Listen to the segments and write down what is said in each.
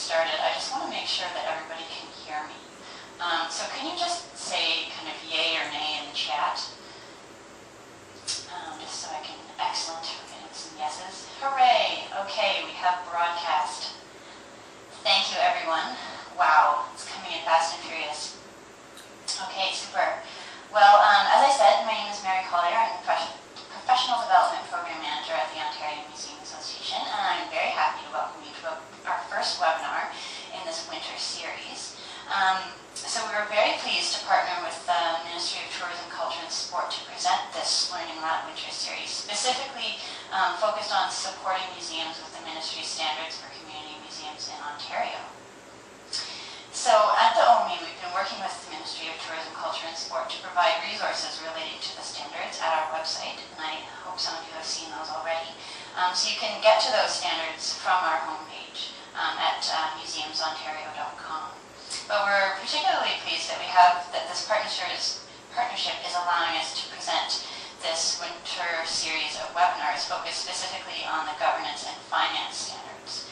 started, I just want to make sure that everybody can hear me. So can you just say kind of yay or nay in the chat? Just so I can, excellent, we're getting some yeses. Hooray, okay, we have broadcast. Thank you everyone. Wow, it's coming in fast and furious. Okay, super. Well, as I said, my name is Mary Collier. I'm the Professional Development Program Manager at the Ontario Museum Association, and I'm very happy to welcome you to our first webinar in this winter series. So we were very pleased to partner with the Ministry of Tourism, Culture and Sport to present this Learning Lab winter series, specifically focused on supporting museums with the Ministry's standards for community museums in Ontario. So at the OME, we've been working with the Ministry of Tourism, Culture and Sport to provide resources relating to the standards at our website, and I hope some of you have seen those already. So you can get to those standards from our homepage at museumsontario.com. But we're particularly pleased that this partnership is allowing us to present this winter series of webinars focused specifically on the governance and finance standards.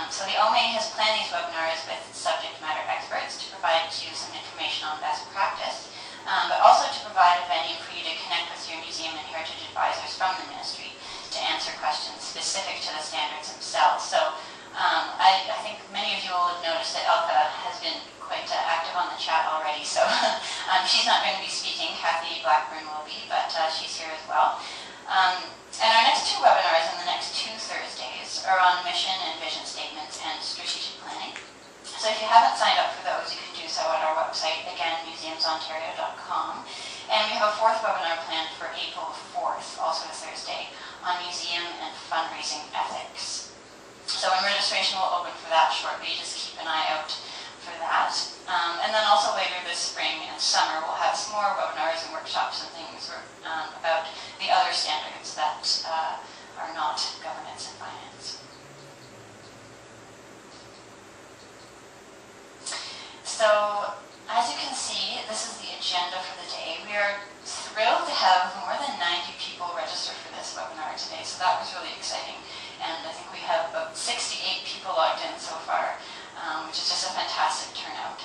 So the OME has planned these webinars with subject matter experts to provide you some information on best practice, but also to provide a venue for you to connect with your museum and heritage advisors from the ministry to answer questions specific to the standards themselves. So I think many of you will have noticed that Elka has been quite active on the chat already, so she's not going to be speaking. Kathy Blackburn will be, but she's here as well. And our next two webinars in the next 2 Thursdays are on mission and vision statements and strategic planning. So if you haven't signed up for those, you can do so at our website, again, museumsontario.com. And we have a fourth webinar planned for April 4th, also a Thursday, on museum and fundraising ethics. So registration will open for that shortly. Just keep an eye out for that. And then also later this spring and summer, we'll have some more webinars and workshops and things about the other standards that are not governance and finance. So, as you can see, this is the agenda for the day. We are thrilled to have more than 90 people register for this webinar today, so that was really exciting. And I think we have about 68 people logged in so far, which is just a fantastic turnout.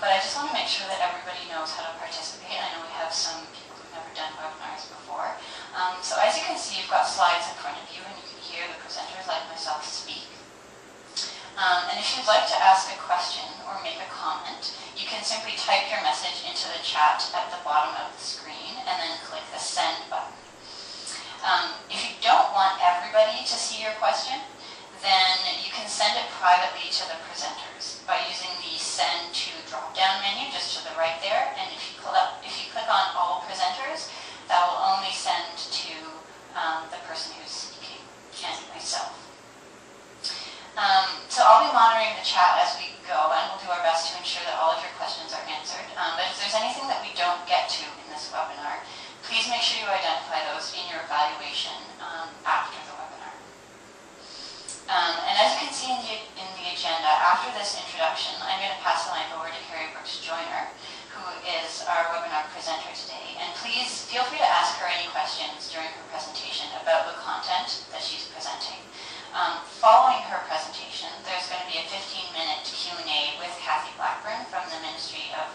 But I just want to make sure that everybody knows how to participate. I know we have some people who've never done webinars before. So as you can see, you've got slides in front of you, and you can hear the presenters like myself speak. And if you'd like to ask a question or make a comment, you can simply type your message into the chat at the bottom of the screen and then click the send button. If you don't want everybody to see your question, then you can send it privately to the presenters by using the send to drop-down menu just to the right there. And if you click on all presenters, that will only send to the person who's speaking and myself. So I'll be monitoring the chat as we go, and we'll do our best to ensure that all of your questions are answered. But if there's anything that we don't get to in this webinar, please make sure you identify those in your evaluation after the webinar. And as you can see in the agenda, after this introduction, I'm going to pass the line over to Carrie Brooks-Joiner, who is our webinar presenter today. And please feel free to ask her any questions during her presentation about the content that she's presenting. Following her presentation, there's going to be a 15-minute Q&A with Kathy Blackburn from the Ministry of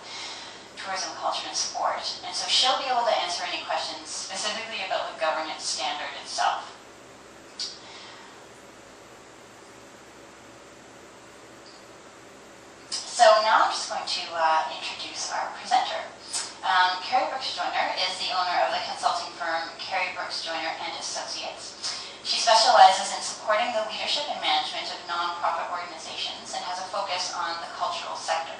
Tourism, Culture and Sport. And so she'll be able to answer any questions specifically about the governance standard itself. So now I'm just going to introduce our presenter. Carrie Brooks-Joiner is the owner of the consulting firm Carrie Brooks-Joiner and Associates. She specializes in supporting the leadership and management of nonprofit organizations and has a focus on the cultural sector.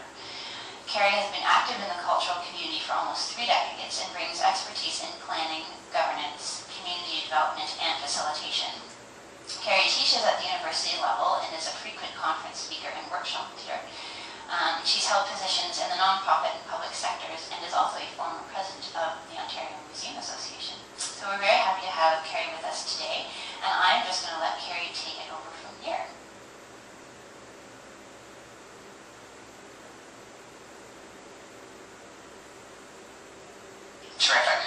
Carrie has been active in the cultural community for almost 3 decades and brings expertise in planning, governance, community development, and facilitation. Carrie teaches at the university level and is a frequent conference speaker and workshop leader. She's held positions in the nonprofit and public sectors and is also a former president of the Ontario Museum Association. So we're very happy to have Carrie with us today, and I'm just going to let Carrie take it over from here. Terrific.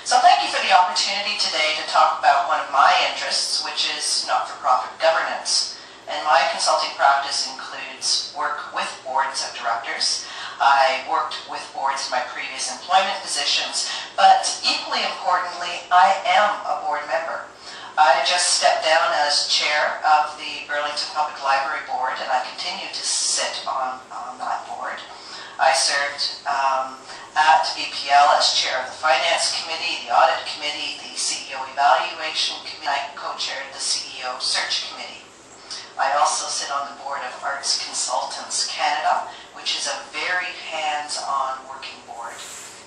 So thank you for the opportunity today to talk about one of my interests, which is not-for-profit governance. And my consulting practice includes work with boards of directors. I worked with boards in my previous employment positions, but equally importantly, I am a board member. I just stepped down as chair of the Burlington Public Library Board, and I continue to sit on that board. I served at BPL as chair of the Finance Committee, the Audit Committee, the CEO Evaluation Committee. I co-chaired the CEO Search Committee. I also sit on the board of Arts Consultants Canada, which is a very hands-on working board.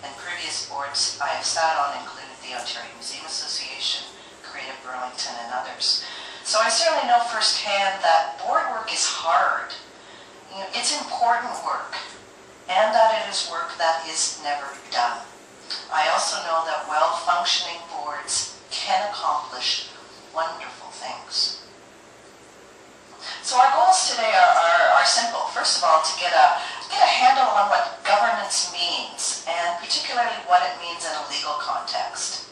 And previous boards I have sat on included the Ontario Museum Association, Creative Burlington, and others. So I certainly know firsthand that board work is hard. You know, it's important work, and that it is work that is never done. I also know that well-functioning boards can accomplish wonderful things. So our goals today are simple. First of all, to get a handle on what governance means, and particularly what it means in a legal context.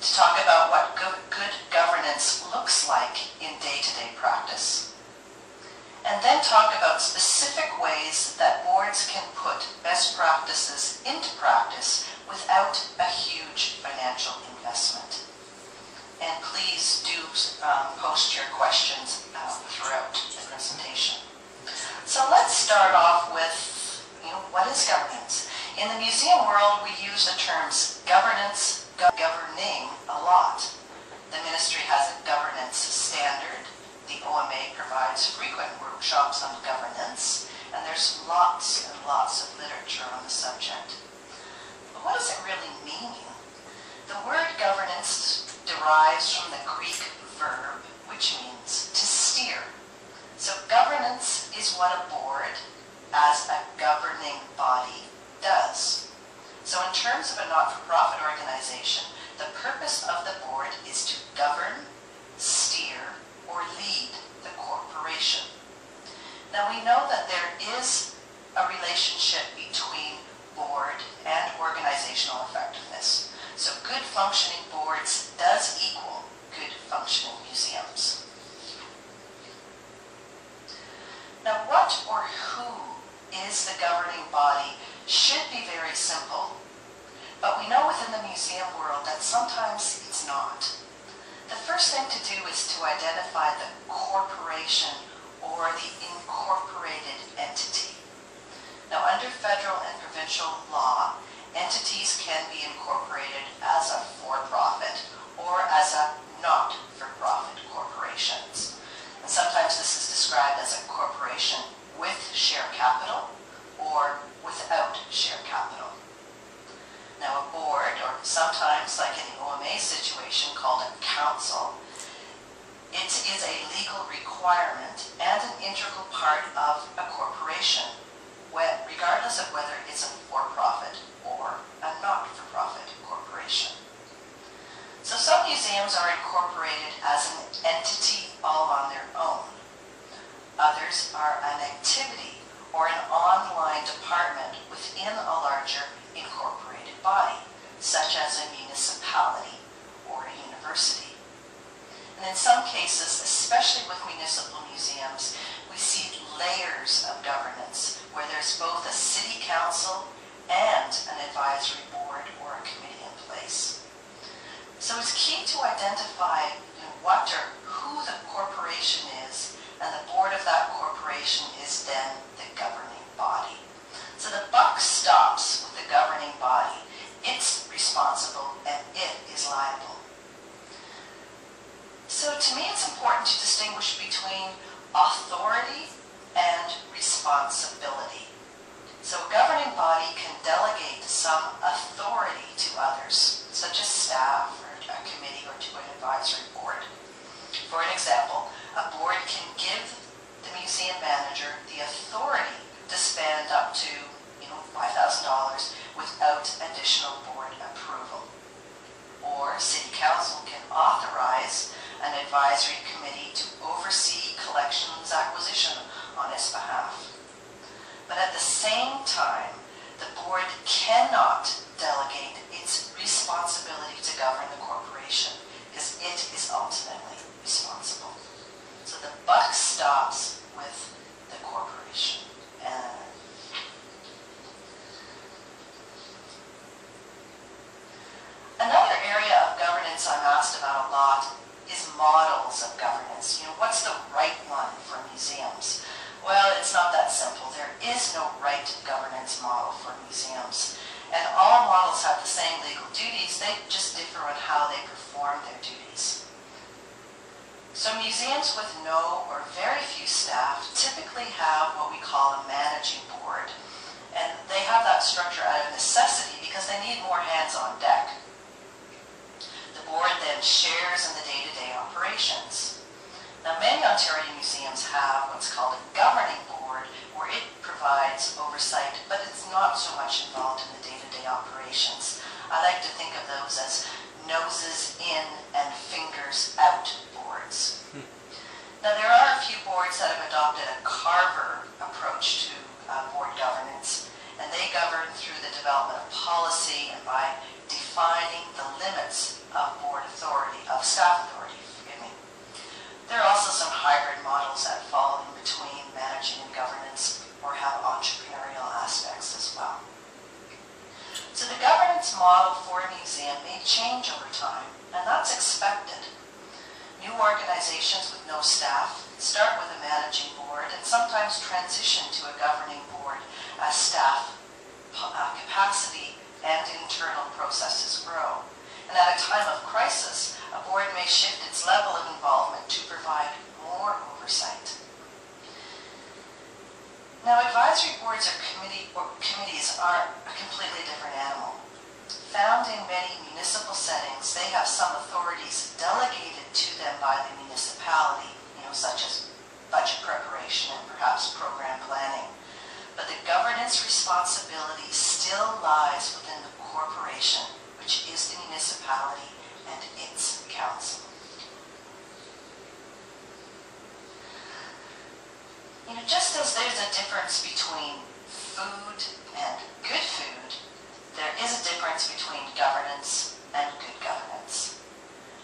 To talk about what good governance looks like in day-to-day practice. And then talk about specific ways that boards can put best practices into practice without a huge financial investment. And please do post your questions throughout the presentation. So let's start off with, what is governance? In the museum world, we use the terms governance, governing a lot. The ministry has a governance standard. The OMA provides frequent workshops on governance, and there's lots and lots of literature on the subject. But what does it really mean? The word governance derives from the Greek verb, which means to steer. So governance is what a board, as a governing body, does. So in terms of a not-for-profit organization, the purpose of the board is to govern, steer, or lead the corporation. Now we know that there is a relationship between board and organizational effectiveness. So good functioning boards does equal good functioning museums. Now what or who is the governing body should be very simple, but we know within the museum world that sometimes it's not. The first thing to do is to identify the corporation or the incorporated entity. Now under federal and provincial law, entities can be incorporated as a for-profit or as a not-for-profit corporations. And sometimes this is described as a corporation with share capital or without share capital. Now a board, or sometimes like in the OMA situation called a council, it is a legal requirement and an integral part of a corporation, regardless of whether it's a for-profit or a not-for-profit corporation. So some museums are incorporated as an entity all on their own. Others are an activity or an online department within a larger incorporated body, such as a municipality or a university. And in some cases, especially with municipal museums, we see layers of governance where there's both a city council and an advisory board or a committee in place. So it's key to identify what or who the corporation is, and the board of that corporation is then the governing body. So the buck stops with the governing body. It's responsible and it is liable. So to me it's important to distinguish between authority and responsibility. So a governing body can delegate some authority to others, such as staff or a committee or to an advisory board. For an example, a board can give the museum manager the authority to spend up to $5,000 without additional board approval. Or City Council can authorize an advisory committee to oversee collections acquisition on its behalf. But at the same time, the board cannot delegate its responsibility to govern the corporation because it is ultimately responsible. So the they need more hands on deck. The board then shares in the day-to-day operations. Now, many Ontario museums have what's called a governing board, where it provides oversight, but it's not so much involved in the day-to-day operations. I like to think of those as noses in and fingers out boards. Now, there are a few boards that have adopted a carver approach to board governance, and they govern through the development of policy and by defining the limits of board authority, of staff authority, forgive me. There are also some hybrid models that fall in between managing and governance or have entrepreneurial aspects as well. So the governance model for a museum may change over time, and that's expected. New organizations with no staff start with a managing board and sometimes transition to a governing board as staff capacity and internal processes grow. And at a time of crisis, a board may shift its level of involvement to provide more oversight. Now, advisory boards or committees are a completely different animal. Found in many municipal settings, they have some authorities delegated to them by the municipality, such as budget preparation and perhaps program planning. But the governance responsibility still lies within the corporation, which is the municipality and its council. Just as there's a difference between food and good food, there is a difference between governance and good governance.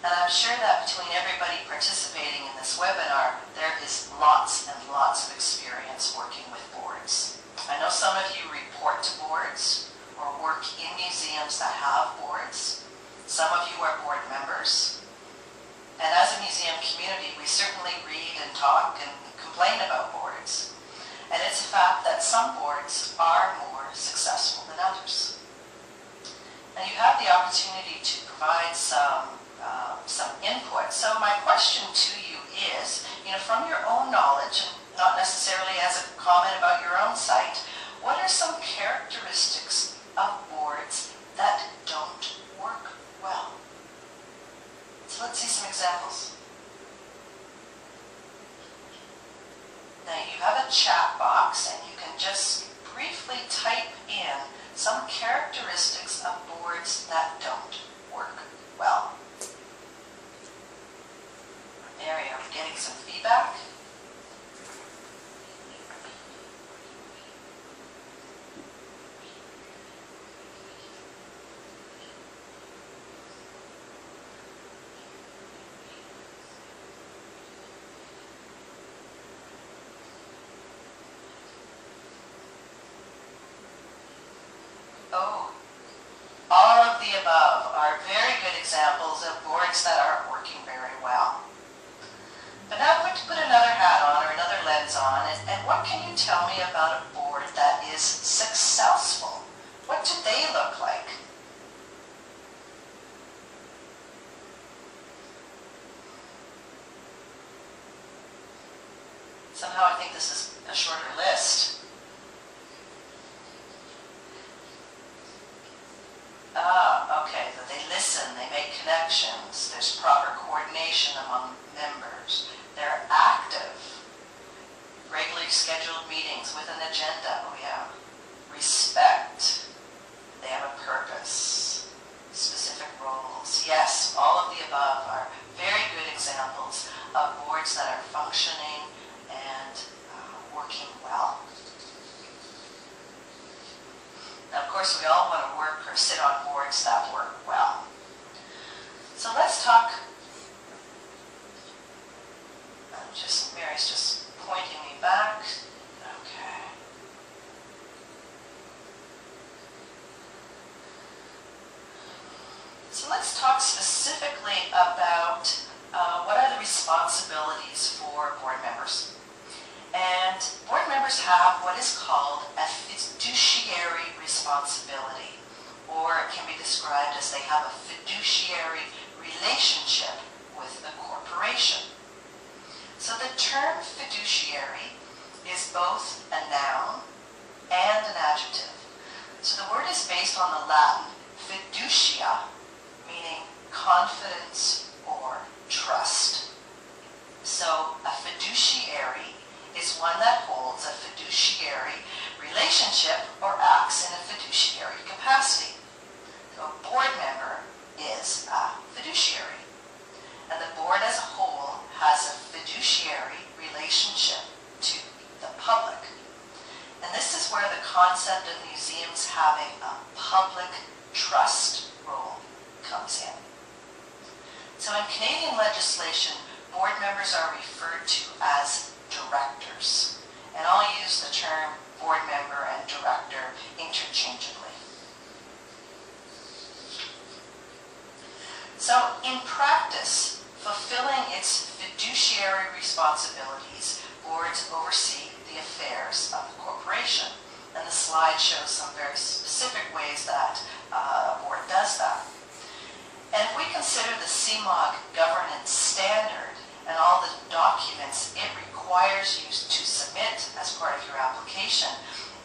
And I'm sure that between everybody participating in this webinar, there is lots and lots of experience working with boards. I know some of you report to boards or work in museums that have boards. Some of you are board members. And as a museum community, we certainly read and talk and complain about boards. And it's a fact that some boards are more successful than others. And you have the opportunity to provide some input. So my question to you is, from your own knowledge, and not necessarily as a comment about your own site, what are some characteristics of boards that don't work well? So let's see some examples. Now you have a chat box and you can just briefly type in some characteristics of boards that don't work well. There we are, getting some feedback. Oh, all of the above are very good examples of boards that aren't working very well. But now I'm going to put another hat on or another lens on, and what can you tell me about a board that is successful? What do they look like? Somehow I think this is a shorter list. Okay, so they listen, they make connections, there's proper coordination among members, they're active, regularly scheduled meetings with an agenda, oh yeah, respect, they have a purpose, specific roles. Yes, all of the above are very good examples of boards that are functioning and working well. Now, of course, we all want to work or sit on boards that work well. So let's talk. Mary's just pointing me back. Okay. So let's talk specifically about what are the responsibilities for board members. And board members have what is called a fiduciary responsibility, or it can be described as they have a fiduciary relationship with the corporation. So the term fiduciary is both a noun and an adjective. So the word is based on the Latin fiducia, meaning confidence or trust. So a fiduciary is one that holds a fiduciary relationship or acts in a fiduciary capacity. So a board member is a fiduciary, and the board as a whole has a fiduciary relationship to the public. And this is where the concept of museums having a public trust role comes in. So in Canadian legislation, board members are referred to as directors, and I'll use the term board member and director interchangeably. So in practice, fulfilling its fiduciary responsibilities, boards oversee the affairs of the corporation. And the slide shows some very specific ways that a board does that. And if we consider the CMOG governance standard and all the documents it requires you to submit as part of your application,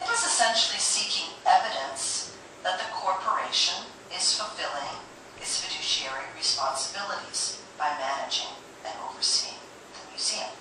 it is essentially seeking evidence that the corporation is fulfilling its fiduciary responsibilities by managing and overseeing the museum.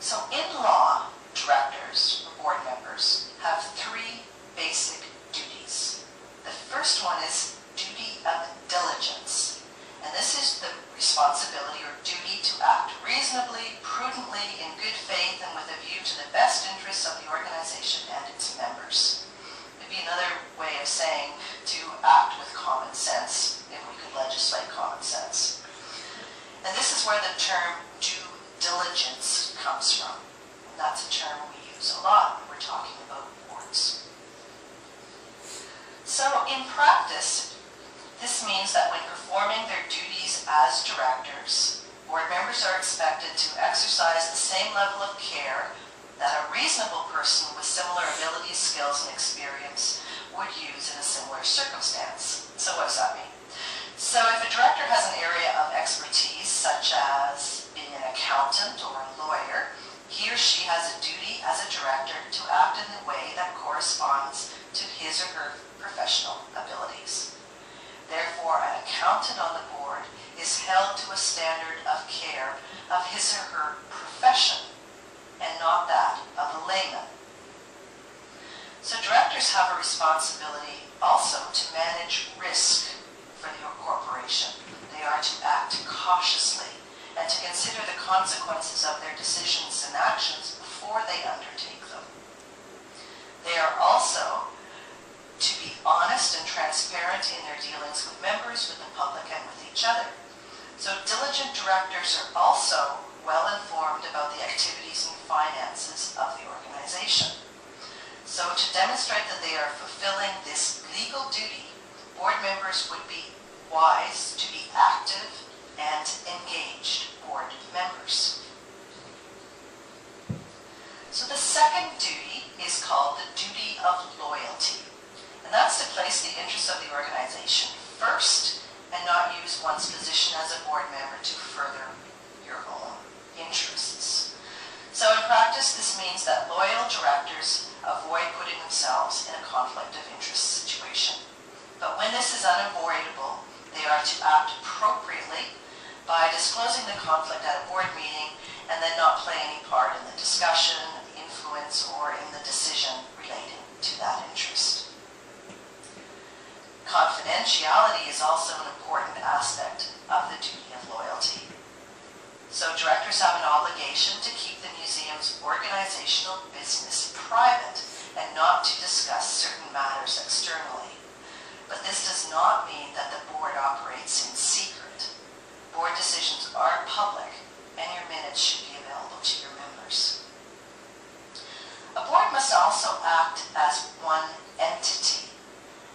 So in law, directors or board members have three basic duties. The first one is duty of diligence, and this is the responsibility or duty to act reasonably, prudently, in good faith, and with a view to the best interests of the organization and its members. It'd be another way of saying to act with common sense, if we could legislate common sense. And this is where the term due diligence comes from. And that's a term we use a lot when we're talking about boards. So in practice, this means that when performing their duties as directors, board members are expected to exercise the same level of care that a reasonable person with similar abilities, skills, and experience would use in a similar circumstance. So what does that mean? So if a director has an area of expertise, such as being an accountant or a lawyer, he or she has a duty as a director to act in a way that corresponds to his or her professional abilities. Therefore, an accountant on the board is held to a standard of care of his or her profession and not that of a layman. So directors have a responsibility also to manage risk for the corporation. They are to act cautiously and to consider the consequences of their decisions and actions before they undertake them. They are also to be honest and transparent in their dealings with members, with the public, and with each other. So diligent directors are also well informed about the activities and finances of the organization. So to demonstrate that they are fulfilling this legal duty, board members would be wise to be active and engaged board members. So the second duty is called the duty of loyalty. And that's to place the interests of the organization first and not use one's position as a board member to further your own interests. So in practice, this means that loyal directors avoid putting themselves in a conflict of interest situation. But when this is unavoidable, they are to act appropriately by disclosing the conflict at a board meeting and then not play any part in the discussion, influence, or in the decision relating to that interest. Confidentiality is also an important aspect of the duty of loyalty. So directors have an obligation to keep the museum's organizational business private and not to discuss certain matters externally. But this does not mean that the board operates in secret. Board decisions are public, and your minutes should be available to your members. A board must also act as one entity,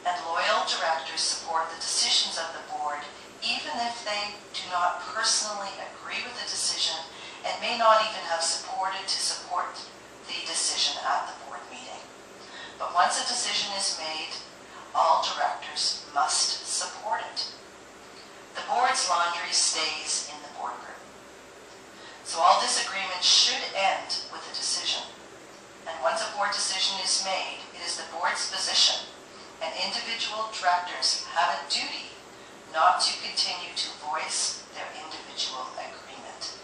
and loyal directors support the decisions of the board even if they do not personally agree with the decision and may not even have supported to support the decision at the board meeting. But once a decision is made, all directors must support it. The board's laundry stays in the boardroom. So all disagreements should end with a decision. And once a board decision is is made, it is the board's position, and individual directors have a duty not to continue to voice their individual agreement.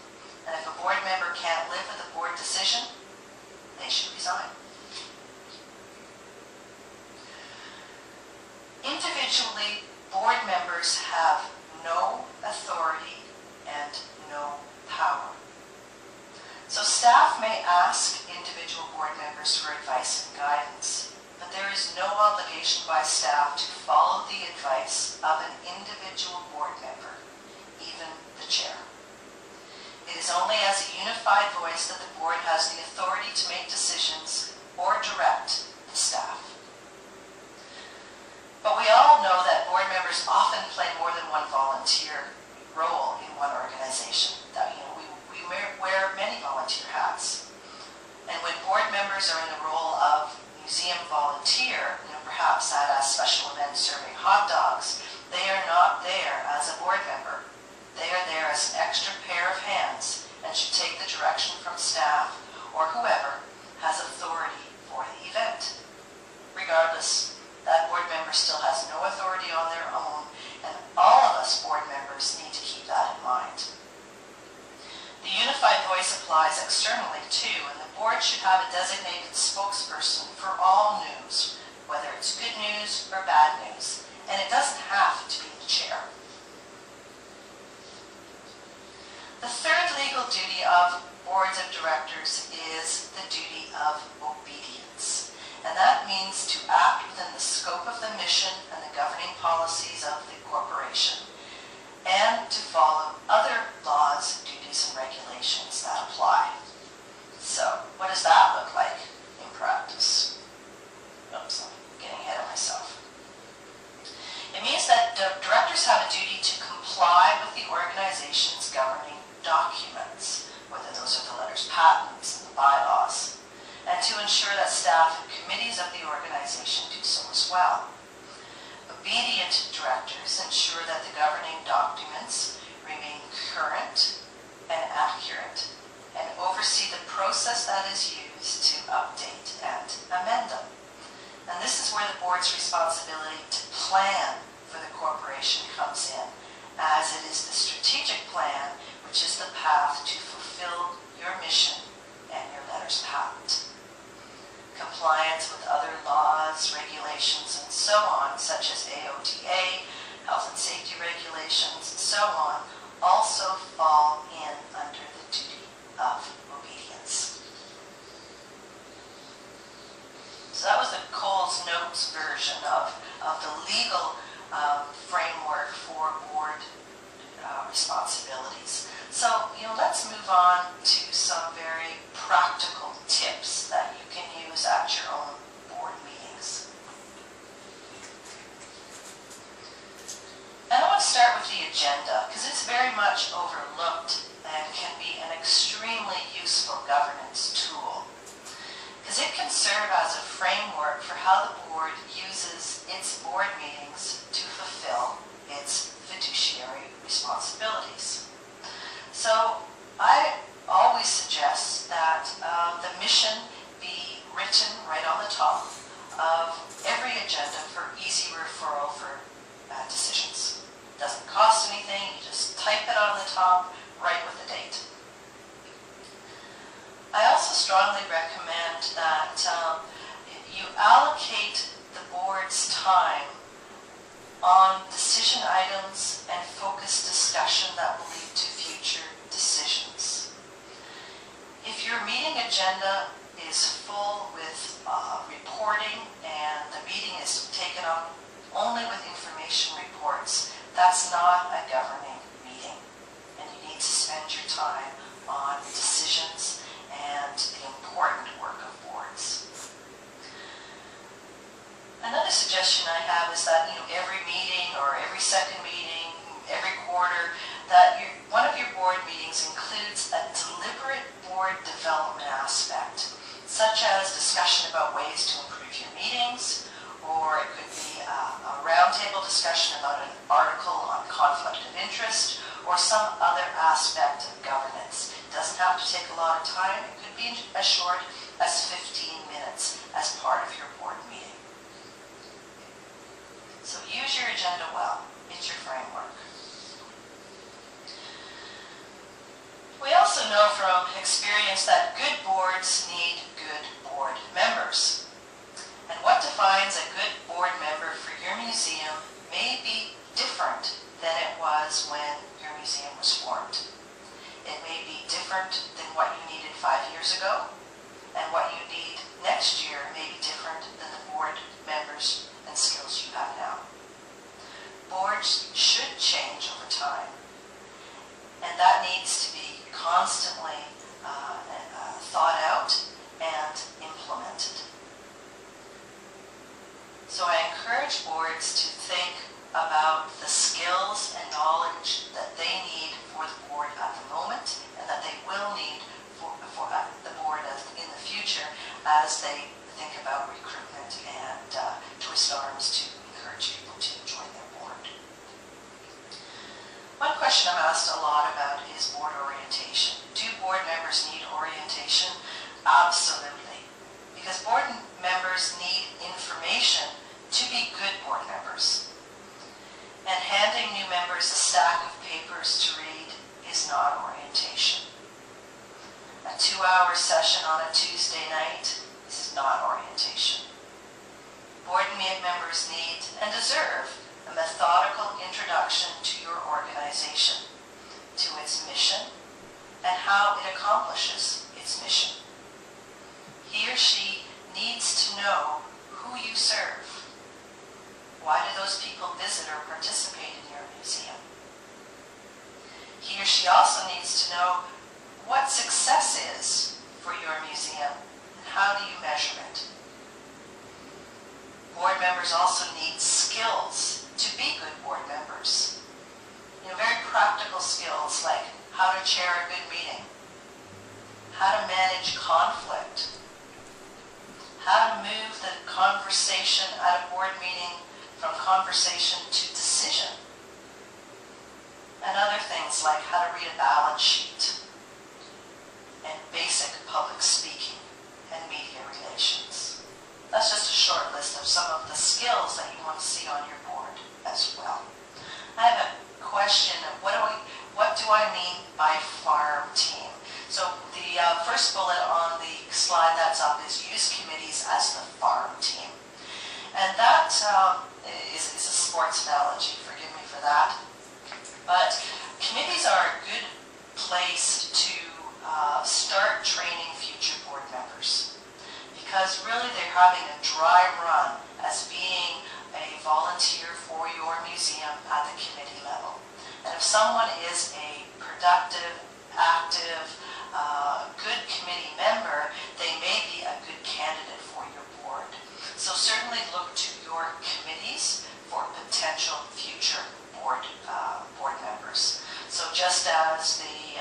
And if a board member can't live with a board decision, they should resign. Individually, board members have no authority and no power. So staff may ask individual board members for advice and guidance, but there is no obligation by staff to follow the advice of an individual board member, even the chair. It is only as a unified voice that the board has the authority to make decisions or direct the staff. But we all know that board members often play more than one volunteer role in one organization. That, we wear many volunteer hats. And when board members are in the role of museum volunteer, perhaps at a special event serving hot dogs, they are not there as a board member. They are there as an extra pair of hands and should take the direction from staff or whoever has authority for the event. Regardless, that board member still has no authority on their own, and all of us board members need to keep that in mind. The unified voice applies externally too, and the board should have a designated spokesperson for all news, whether it's good news or bad news, and it doesn't have to be the chair. The third legal duty of boards of directors is the duty of obedience. And that means to act within the scope of the mission and the governing policies of the corporation, and to follow other laws, duties, and regulations that apply. So, what does that look like in practice? Oops, I'm getting ahead of myself. It means that directors have a duty to comply with the organization's governing documents, whether those are the letters patents and the bylaws, and to ensure that staff and committees of the organization do so as well. Obedient directors ensure that the governing documents remain current and accurate and oversee the process that is used to update and amend them. And this is where the board's responsibility to plan for the corporation comes in, as it is the strategic plan which is the path to fulfill your mission and your letters patent. Compliance with other laws, regulations, and so on, such as AOTA, health and safety regulations, and so on, also fall in under the duty of obedience. So that was the Coles Notes version of the legal framework for board responsibilities. So, let's move on to some very practical tips that you can use at your own board meetings. And I want to start with the agenda, because it's very much overlooked and can be an extremely useful governance tool, because it can serve as a framework for how the board uses its board meetings to fulfill its fiduciary responsibilities. So I always suggest that the mission be written right on the top of every agenda for easy referral for decisions. It doesn't cost anything, you just type it on the top, right with the date. I also strongly recommend that you allocate the board's time on decision items and focused discussion that will lead to future decisions. If your meeting agenda is full with reporting and the meeting is taken up only with information reports, that's not a governing meeting, and you need to spend your time on decisions and the important work of boards. Another suggestion I have is that every meeting or every second meeting, every quarter, that one of your board meetings includes a deliberate board development aspect, such as discussion about ways to improve your meetings, or it could be a roundtable discussion about an article on conflict of interest, or some other aspect of governance. It doesn't have to take a lot of time. It could be as short as 15 minutes as part of your experienced that good boards need good board members. And what defines a good board member for your museum may be different than it was when your museum was formed. It may be different than what you needed 5 years ago, and what you need next year may be different than the board members and skills you have now. Boards should change over time, and that needs to be constantly thought out and implemented. So I encourage boards to think about the skills and knowledge that they need for the board at the moment, and that they will need for the board in the future as they think about recruitment and twist arms to encourage people to join their board. One question I'm asked a lot about is board orientation. Do board members need orientation? Absolutely. Because board members need information to be good board members. And handing new members a stack of papers to read is not orientation. A 2-hour session on a Tuesday night is not orientation. Board members need and deserve a methodical introduction to your organization, to its mission, and how it accomplishes its mission. He or she needs to know who you serve. Why do those people visit or participate in your museum? He or she also needs to know what success is for your museum and how do you measure it. Board members also need skills to be good board members. Very practical skills like how to chair a good meeting, how to manage conflict, how to move the conversation at a board meeting from conversation to decision, and other things like how to read a balance sheet, and basic public speaking and media relations. That's just a short list of some of the skills that you want to see on your board as well. I have a question of what do I mean by farm team? So the first bullet on the slide that's up is use committees as the farm team. And that is a sports analogy, forgive me for that. But committees are a good place to start training future board members, because really they're having a dry run as being a volunteer for your museum at the committee level. And if someone is a productive, active, good committee member, they may be a good candidate for your board. So certainly look to your committees for potential future board members. So just as the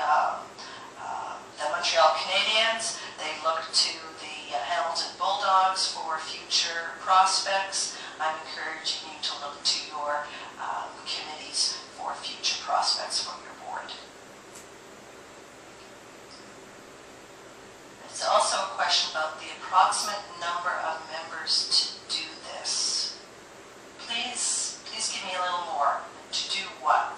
Montreal Canadiens, they look to the Hamilton Bulldogs for future prospects, I'm encouraging you to look to your committees for future prospects for your board. There's also a question about the approximate number of members to do this. Please give me a little more. To do what?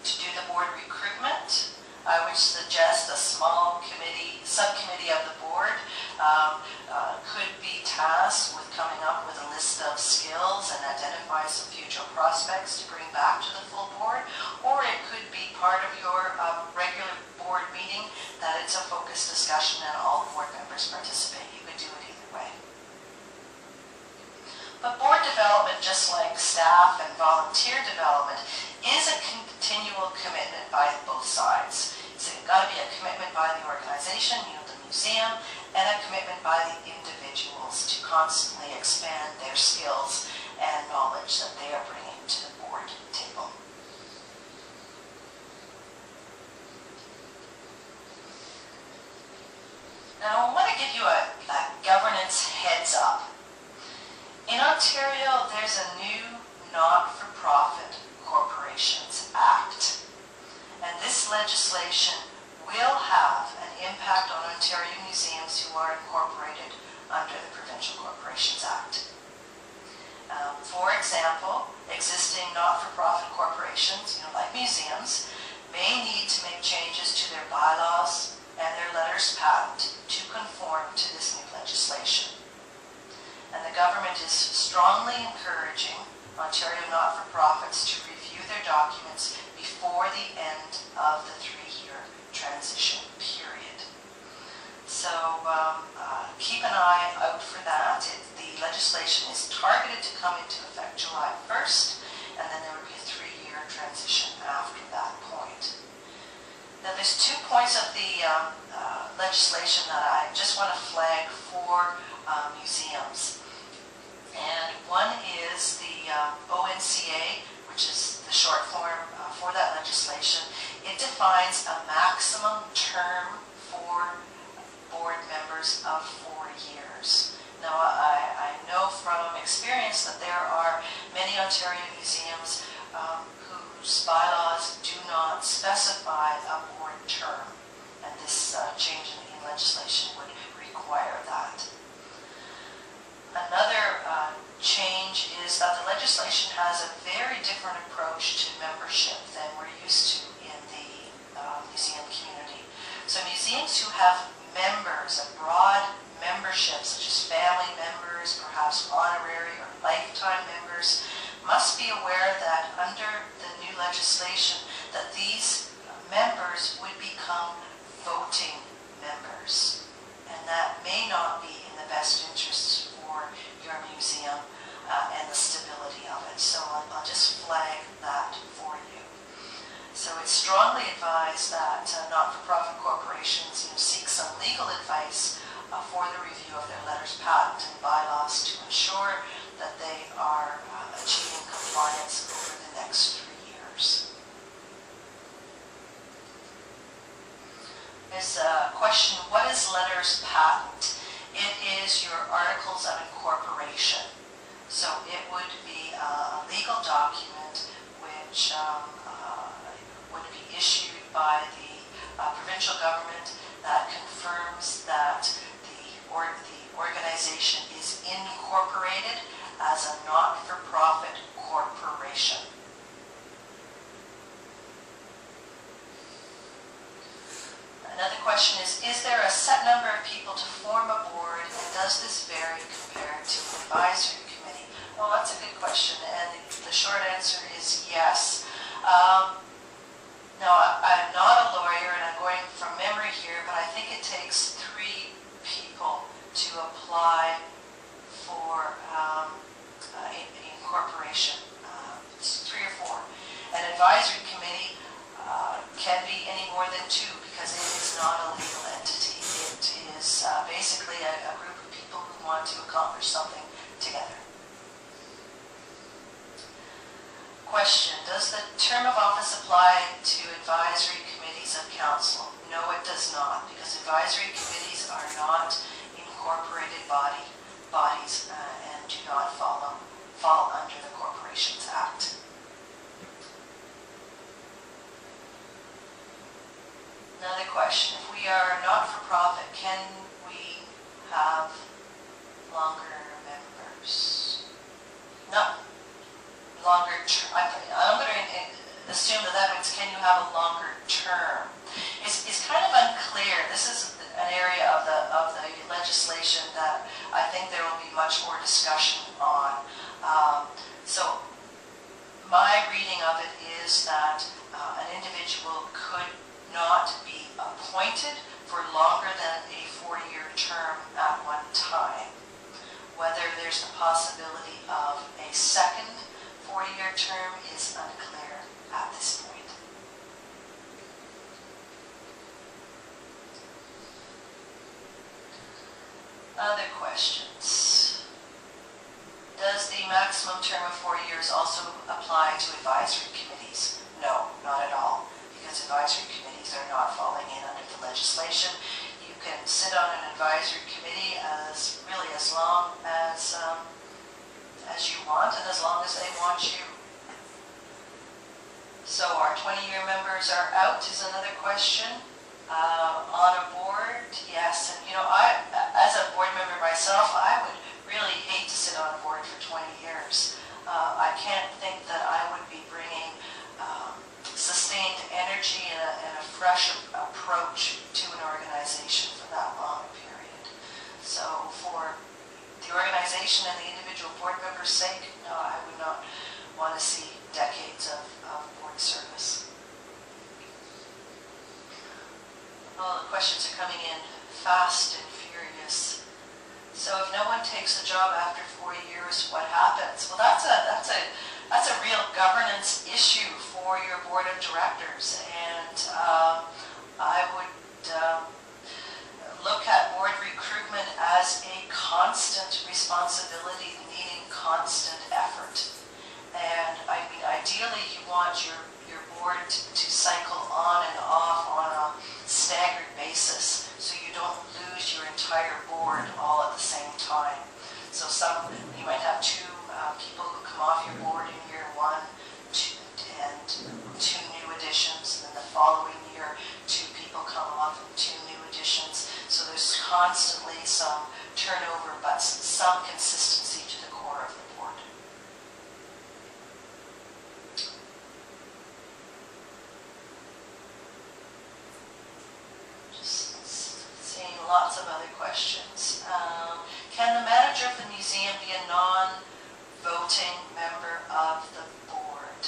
To do the board recruitment? I would suggest a small subcommittee of the board could be tasked with coming up with a list of skills and identify some future prospects to bring back to the full board, or it could be part of your regular board meeting that it's a focused discussion and all board members participate. You could do it either way. But board development, just like staff and volunteer development, is a continual commitment by both sides. So it's got to be a commitment by the organization, the museum, and a commitment by the individuals to constantly expand their skills and knowledge that they are bringing to the board table. Now I want to give you a governance heads up. In Ontario, there's a new Not-for-Profit Corporations Act. And this legislation will have an impact on Ontario museums who are incorporated under the Provincial Corporations Act. For example, existing not-for-profit corporations, like museums, may need to make changes to their bylaws, and their letters patent to conform to this new legislation. And the government is strongly encouraging Ontario not-for-profits to review their documents before the end of the 3-year transition period. So keep an eye out for that. The legislation is targeted to come into effect July 1st, and then there will be a 3-year transition after that point. Now there's 2 points of the legislation that I just want to flag for museums. And one is the ONCA, which is the short form for that legislation. It defines a maximum term for board members of 4 years. Now, I know from experience that there are many Ontario museums whose bylaws do not specify a board term, and this change in legislation would require that. Another change is that the legislation has a very different approach to membership than we're used to in the museum community. So museums who have members, a broad membership, such as family members, perhaps honorary or lifetime members, must be aware that under the new legislation that these members would become voting members, and that may not be in the best interests for your museum and the stability of it. So I'll just flag that for you. So it's strongly advised that not-for-profit corporations seek some legal advice for the review of their letters patent and bylaws to ensure that they are achieving compliance over the next 3 years. There's a question, what is letters patent? It is your articles of incorporation. So it would be a legal document which would be issued by the provincial government that confirms that the organization is incorporated as a not-for-profit corporation. Another question is there a set number of people to form a board, and does this vary compared to an advisory committee? Well, that's a good question, and the short answer is yes. Now, I'm not a lawyer, and I'm going from memory here, but I think it takes 3 people to apply for incorporation. It's 3 or 4. An advisory committee can be any more than 2 because it is not a legal entity. It is basically a group of people who want to accomplish something together. Question, does the term of office apply to advisory committees of council? No, it does not, because advisory committees are not incorporated bodies and do not fall under the Corporations Act. Another question, if we are not-for-profit, can we have longer members? No. Longer term. I'm going to assume that means can you have a longer term? It's kind of unclear. This is an area of the legislation that I think there will be much more discussion on. So my reading of it is that an individual could not be appointed for longer than a 4-year term at one time. Whether there's the possibility of a second 4-year term is unclear at this point. Other questions? Does the maximum term of 4 years also apply to advisory committees? No, not at all, because advisory committees are not falling in under the legislation. You can sit on an advisory committee as long as you want and as long as they want you. So our 20-year members are out is another question. On a board, yes. And as a board member myself, I would really hate to sit on a board for 20 years. I can't think that I would be bringing sustained energy and a fresh approach to an organization legislation and the individual board member's sake, no, I would not want to see decades of board service. Well, the questions are coming in fast and furious. So if no one takes the job after 4 years, what happens? Well, that's a real governance issue for your board of directors, and I would look at board recruitment as a constant responsibility, needing constant effort. And I mean, ideally, you want your board to cycle on and off on a staggered basis, so you don't lose your entire board all at the same time. So you might have two people who come off your board in year one, and two new additions, and then the following year, two people come off and two new additions. So there's constantly some turnover, but some consistency to the core of the board. Just seeing lots of other questions. Can the manager of the museum be a non-voting member of the board?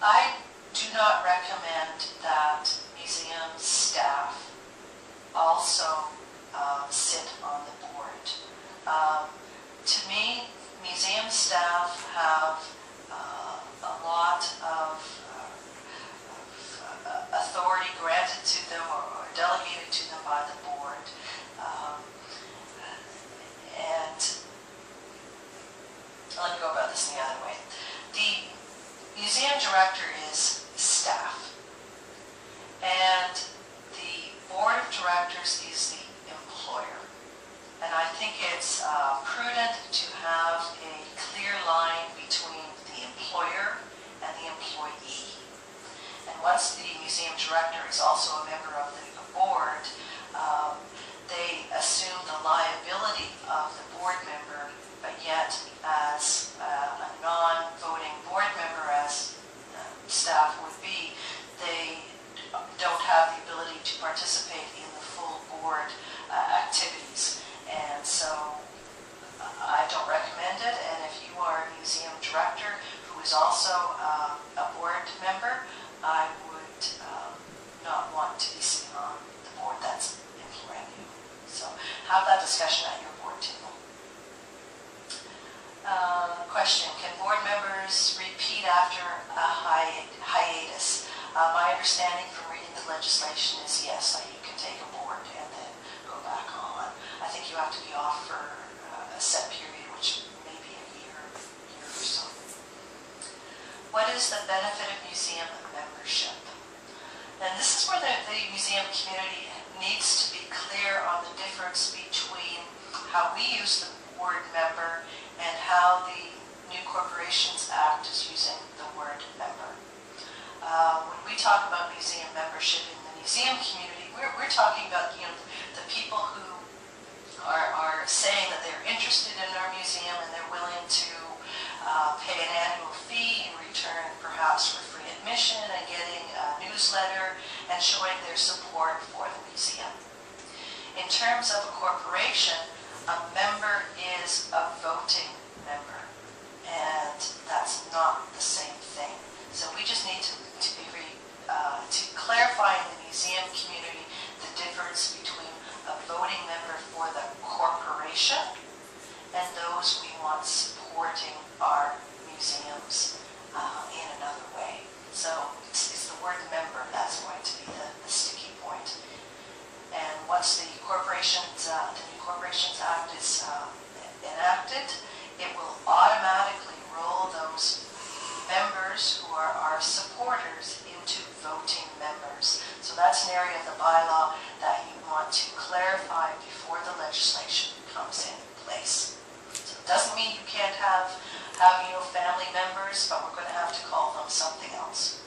I do not recommend that museum staff also sit on the board. To me, museum staff have a lot of authority granted to them or delegated to them by the board. And let me go about this in the other way. The museum director is staff, and the board of directors is the employer. And I think it's prudent to have a clear line between the employer and the employee. And once the museum director is also a member of the board, they assume the liability of the board member, but yet as a non-voting board member, as staff would be, they don't have the ability to participate in the full board activities. And so I don't recommend it, and if you are a museum director who is also a board member, I would not want to be sitting on the board that's employing you. So have that discussion at your board table. Question, can board members repeat after a hiatus? My understanding from reading the legislation is yes, you can take a board and then go back on. I think you have to be off for a set period, which may be a year or so. What is the benefit of museum membership? And this is where the museum community needs to be clear on the difference between how we use the word member and how the New Corporations Act is using the word member. When we talk about museum membership in the museum community, we're talking about the people who are saying that they're interested in our museum and they're willing to pay an annual fee in return perhaps for free admission and getting a newsletter and showing their support for the museum. In terms of a corporation, a member is a voting member, and that's not the same thing. So we just need to clarify in the museum community the difference between a voting member for the corporation and those we want supporting our museums in another way. So it's the word member that's going to be the sticky point. And once the New Corporations Act is enacted, it will automatically roll those members who are our supporters into voting members. So that's an area of the bylaw that you want to clarify before the legislation comes in place. So it doesn't mean you can't have family members, but we're going to have to call them something else.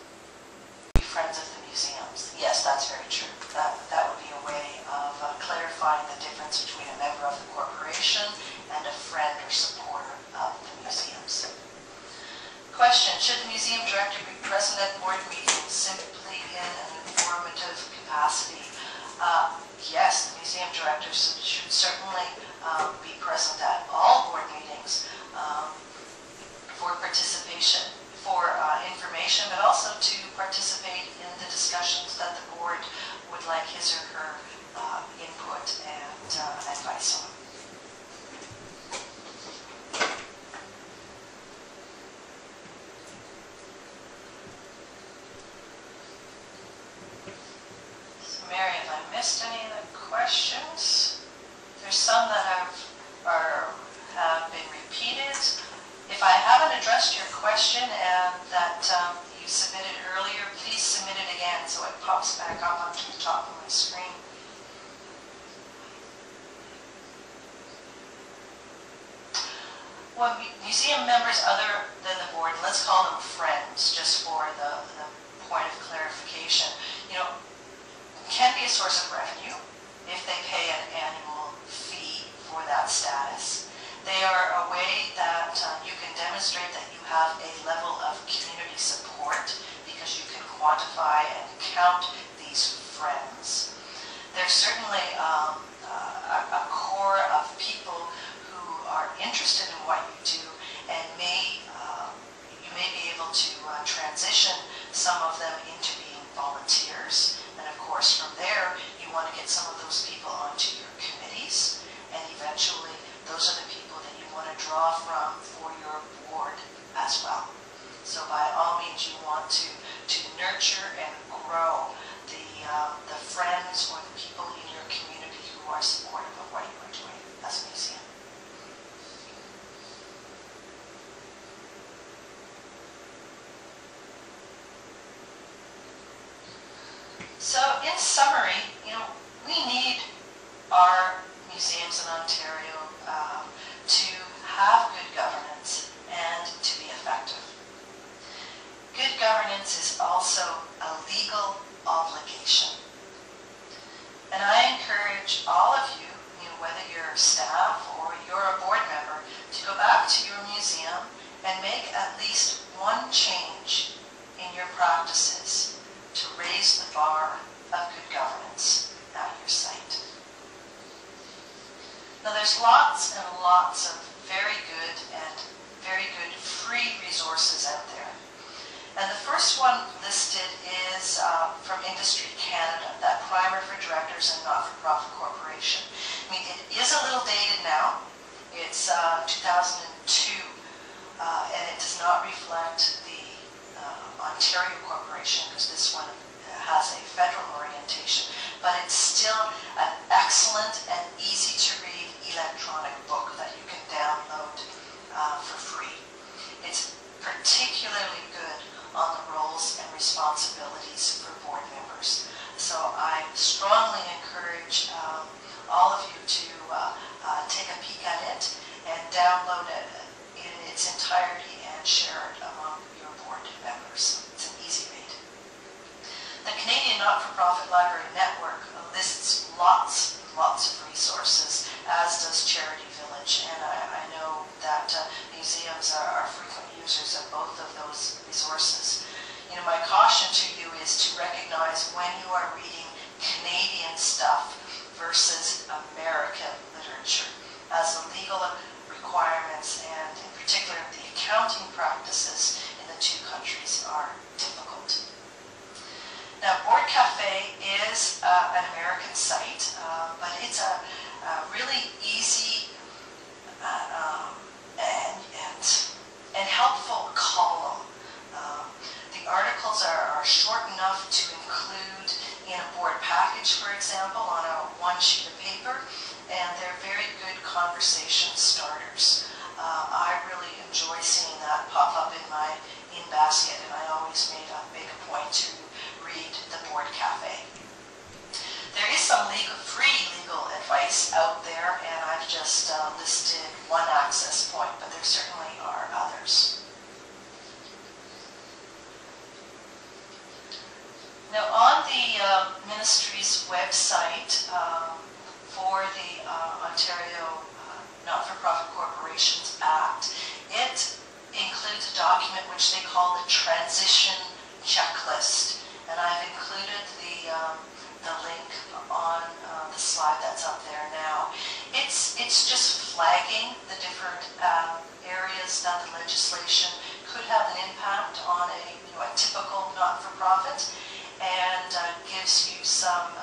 Friends of the museums. Yes, that's very true. That would be a way of clarifying the difference between a member of the corporation and a friend or supporter of the museums. Question, should the museum director be present at board meetings simply in an informative capacity? Yes, the museum directors should certainly be present at all board meetings for participation, for information, but also to participate in the discussions that the board would like his or her input and advice on. So Mary, have I missed any of the questions? There's some that have been repeated. If I haven't addressed your question and that you submitted earlier, please submit it again so it pops back up onto the top of my screen. Well, museum members other than the board, let's call them friends, just for the point of clarification, can be a source of revenue if they pay an annual fee for that status. They are a way that you can demonstrate that you have a level of community support because you can quantify and count these friends. There's certainly a core of people who are interested in what you do, and you may be able to transition some of them into being volunteers. And of course, from there, you want to get some of those people onto your committees, and eventually those are the people that you want to draw from for your board as well. So by all means, you want to nurture and grow the friends or the people in your community who are supportive of what you are doing as a museum. So in summary, we need our museums in Ontario to have good governance and to be effective. Good governance is also a legal obligation. And I encourage all of you, whether you're staff or you're a board member, to go back to your museum and make at least one change in your practices to raise the bar of good governance at your site. Now there's lots and lots of very good free resources out there. And the first one listed is from Industry Canada, that primer for directors and not-for-profit corporation. I mean, it is a little dated now. It's 2002, and it does not reflect the Ontario Corporation, because this one has a federal orientation, but it's still an excellent and easy-to-read electronic book that you can download for free. It's particularly good on the roles and responsibilities for board members. So I strongly encourage all of you to take a peek at it and download it in its entirety and share it among your board members. It's an easy read. The Canadian Not-for-Profit Library Network lists lots of resources, as does Charity Village, and I know that museums are frequent users of both of those resources. My caution to you is to recognize when you are reading Canadian stuff versus American literature, as the legal requirements and in particular the accounting practices in the two countries are difficult. Now, Board Cafe is an American site, but it's a really easy and helpful column. The articles are short enough to include in a board package, for example, on one sheet of paper, and they're very good conversation starters. I really enjoy seeing that pop up in my basket, and I always make a point to read the Board Cafe. There is some free legal advice out there, and I've just listed one access point, but there certainly are others. Now, on the ministry's website for the Ontario Not-for-Profit Corporations Act, it includes a document which they call the Transition Checklist, and I've included the link on the slide slide that's up there now. It's just flagging the different areas that the legislation could have an impact on a typical not-for-profit, and gives you some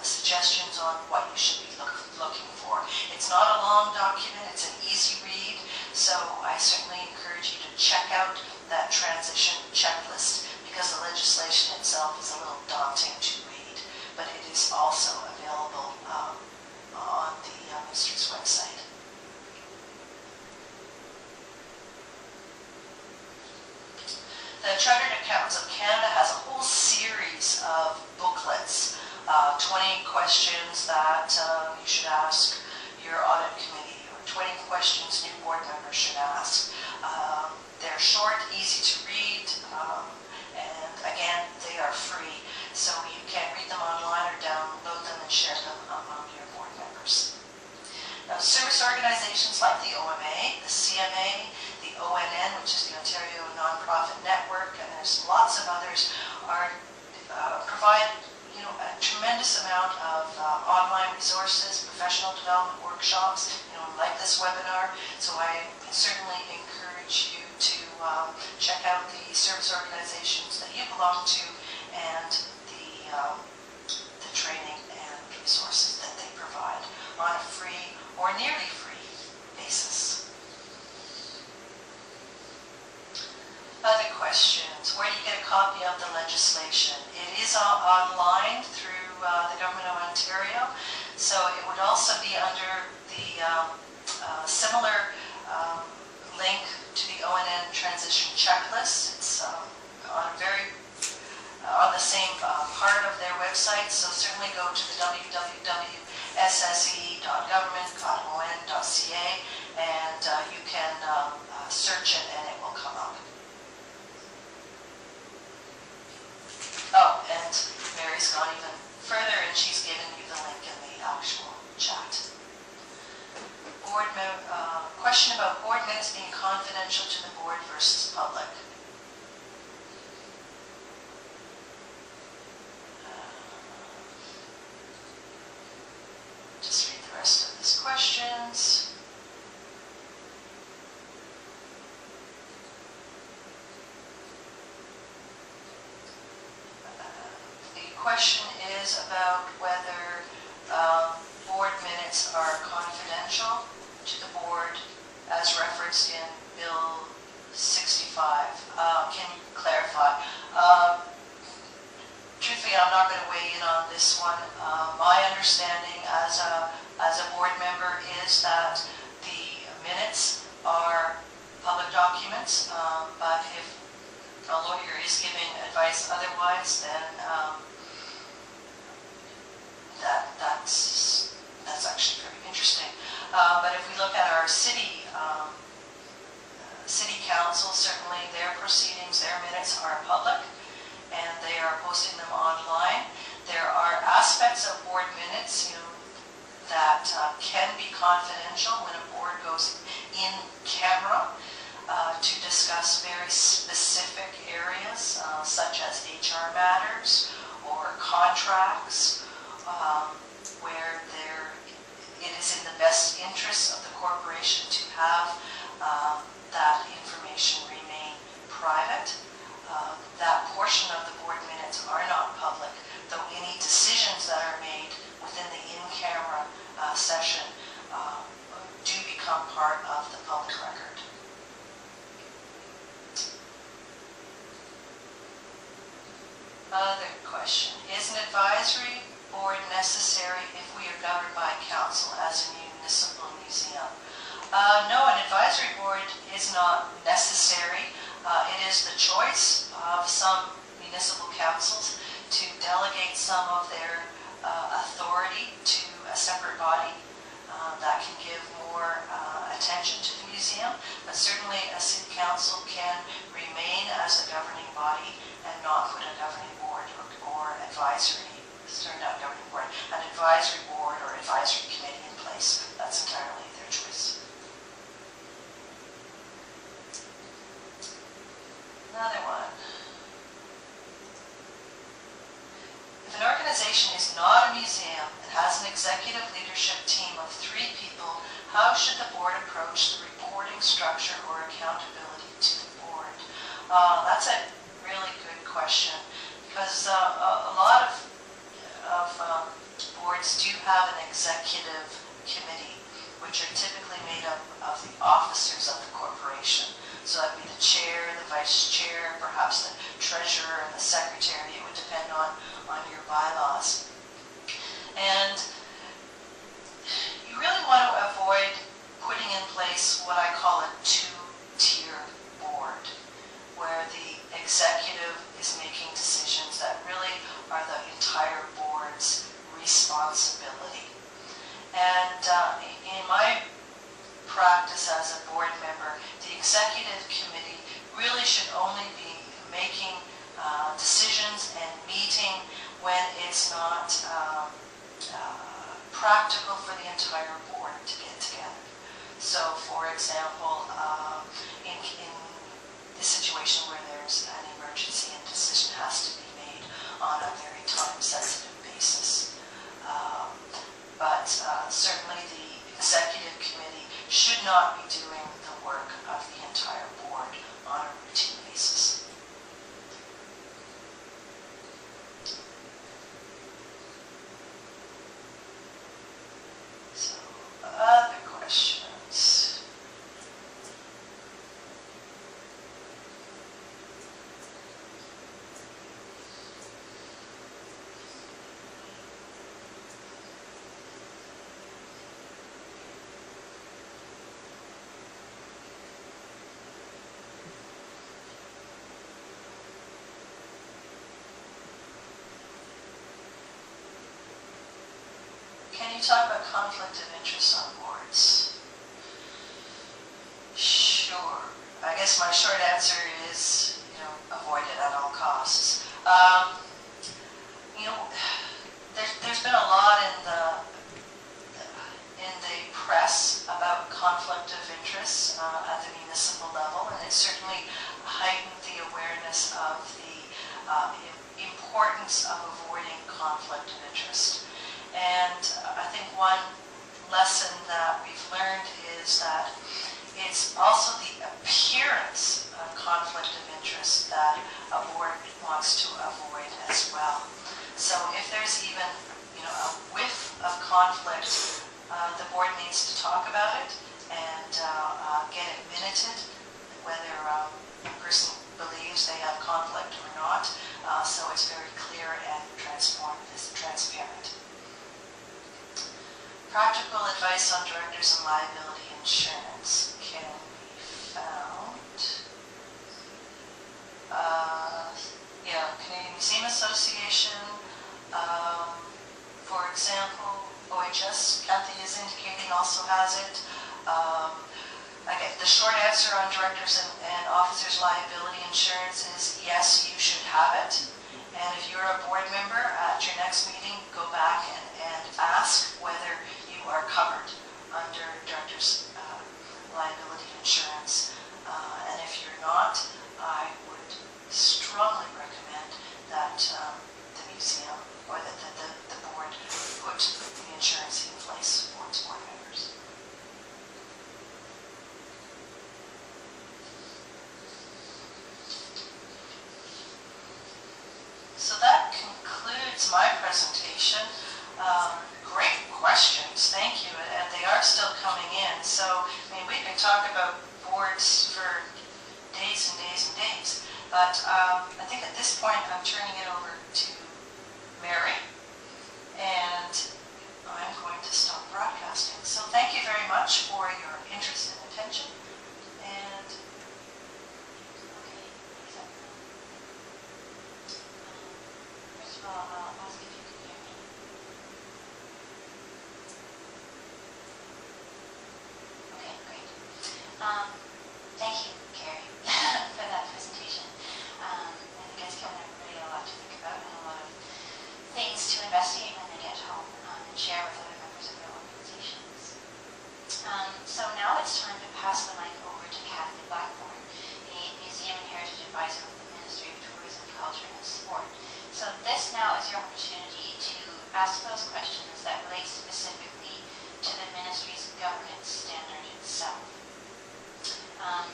suggestions on what you should be looking for. It's not a long document, it's an easy read, so I certainly encourage you to check out that transition checklist, because the legislation itself is a little daunting to read, but it is also available on the Minister's website. The Chartered Accountants of Canada has a whole series of booklets, 20 questions that you should ask your audit committee, or 20 questions new board members should ask. They're short, easy to read, and again, they are free, so you can read them online or download them and share them among your board members. Now, service organizations like the OMA, the CMA, the ONN, which is the Ontario Nonprofit Network, and there's lots of others, provide a tremendous amount of online resources, professional development workshops, like this webinar. So I certainly encourage you to check out the service organizations that you belong to and the training and resources that they provide on a free or nearly free basis. Other questions. Where do you get a copy of the legislation? It is online through the Government of Ontario, so it would also be under the similar link to the ONN transition checklist. It's on the same part of their website, so certainly go to the www.sse.government.on.ca and you can search it and it will come up. Oh, and Mary's gone even further and she's given you the link in the actual chat. Question about board minutes being confidential to the board versus public. Just read the rest of these questions. The question is about whether board minutes are confidential to the board as referenced in Bill 65. Can you clarify? Truthfully, I'm not going to weigh in on this one. My understanding as a board member is that the minutes are public documents, but if a lawyer is giving advice otherwise, then that's actually very interesting. But if we look at our city council, certainly their proceedings, their minutes are public, and they are posting them online. There are aspects of board minutes, that can be confidential when a board goes in camera to discuss very specific areas, such as HR matters or contracts, where it is in the best interest of the corporation to have that information remain private. That portion of the board minutes are not public, though any decisions that are made within the in-camera session do become part of the public record. Other question. Is an advisory board necessary if we are governed by council as a municipal museum? No, an advisory board is not necessary. It is the choice of some municipal councils to delegate some of their authority to a separate body that can give more attention to the museum, but certainly a city council can remain as a governing body and not put a governing board or advisory, not governing board, an advisory board or advisory committee in place. That's entirely their choice. Another one. If an organization is not a museum and has an executive leadership team of 3 people, how should the board approach the reporting structure or accountability to the board? That's a really good question, because a lot of boards do have an executive committee, which are typically made up of the officers of the corporation. So that would be the chair, the vice chair, perhaps the treasurer and the secretary. It would depend on your bylaws. And you really want to avoid putting in place what I call a 2-tier board, where the executive is making decisions that really are the entire board's responsibility. And in my practice as a board member, the executive committee really should only be making decisions and meeting when it's not practical for the entire board to get together. So, for example, in the situation where there's an emergency and decision has to be made on a very time-sensitive basis. But certainly the executive committee should not be doing the work of the entire board on a routine basis. So, other questions? Can you talk about conflict of interest on boards? Sure. I guess my short answer is, avoid it at all costs. There's been a lot in the press about conflict of interest at the municipal level, and it certainly heightened the awareness of the importance of avoiding conflict of interest. And I think one lesson that we've learned is that it's also the appearance of conflict of interest that a board wants to avoid as well. So if there's even a whiff of conflict, the board needs to talk about it and get it minuted, whether a person believes they have conflict or not, so it's very clear and transparent. Practical advice on directors and liability insurance can be found. Canadian Museum Association, for example, OHS, Kathy is indicating, also has it. The short answer on directors and officers liability insurance is yes, you should have it. And if you're a board member, at your next meeting, go back and ask whether you are covered under directors' liability insurance. And if you're not, I would strongly recommend that the museum or that the board put the insurance in place for its board members. So that concludes my presentation. Great questions, thank you, and they are still coming in. So, we can talk about boards for days and days and days, but I think at this point I'm turning it over to Mary, and I'm going to stop broadcasting. So thank you very much for your interest and attention, and first of all, I'll ask if you can hear me. Okay, great. Thank you, Carrie, for that presentation. I think it's given everybody a lot to think about and a lot of things to investigate when they get home and share with other members of their organizations. So now it's time to pass the mic over to Kathy Blackburn, the Museum and Heritage Advisor with the Ministry of Tourism, Culture and Sport. So this now is your opportunity to ask those questions that relate specifically to the ministry's governance standard itself.